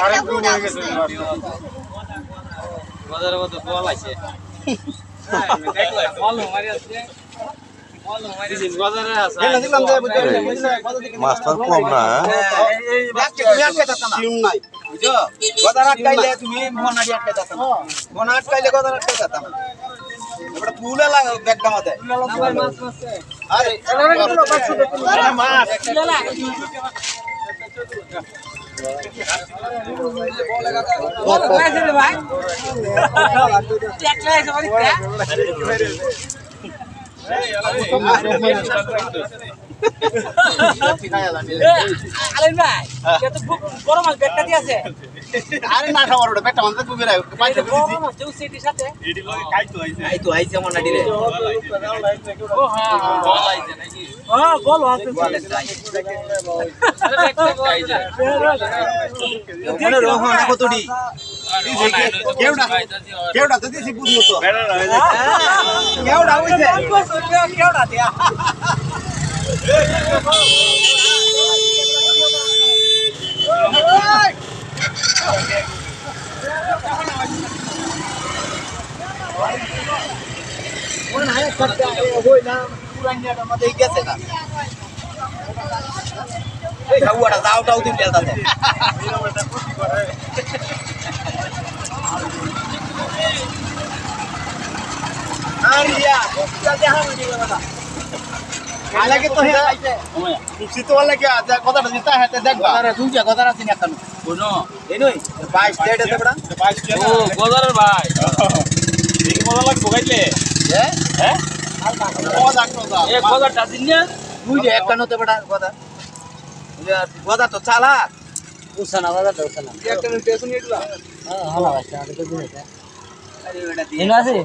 আরে গ্রুপ হয়ে গেছে বাজারে কত বল আছে হ্যাঁ দেখো বল মারি আছে বল মারি বাজারে আছে এই দিলাম যে মাস্টার কম না এই বাচ্চা তুমি আটকে থাকতা না সিম নাই বুঝছো গদার আটকাইলে তুমি মনাডি আটকে থাকতা না মনা আটকাইলে গদার আটকে থাকতা না এবারে তুলে লাগা ব্যাগটা মাথায় মাছ মাছ আরে মাছ বল মাইছে রে ভাই দেখলে আছে মানে আলেন ভাই কত বড় মাছ বেটটা দিয়েছে আরে না খাওয়ার ওটা পেটটা মানতে তুমি রাই পাইতে বড় মাছ জউ সিটির সাথে এডি লগে খাইতো আইছে আইতো আইছে মনাডি রে ও হ্যাঁ বল আইছে নাকি হ্যাঁ বল আছে ওখানে রোহন কতডি কেউডা তো দিছি বুঝলো তো কেউডা হইছে কেউডা দিয়া কোন হায় করতে হই না পুরানিয়াটা মধ্যে গেছে না এই খাওয়াটা দাওটাও দিন দেলতাছে এরকমটা খুশি করে আরিয়া যাতে হাম দিলা বাবা আলাকে তো হে আইছে সুচিত ওয়ালা কি আজ কথাটা দিতা হেতে দেখবা আরে দুইটা কথাটা চিনি এখন কোনো এই নই 22 ডেট আছে বড়া 22 ও গজারের ভাই দেখি মজা লাগছে গাইলে হ্যাঁ হ্যাঁ মজা কথা এক গজারটা দিন না দুইটা একটা নতে বড়া কথা কথা তো চালাক উসানা গজারটা উসানা একটা নতে শুনি এগুলা হ্যাঁ ভালো আছে আর তো দিন এটা আরে বেটা দিন আছে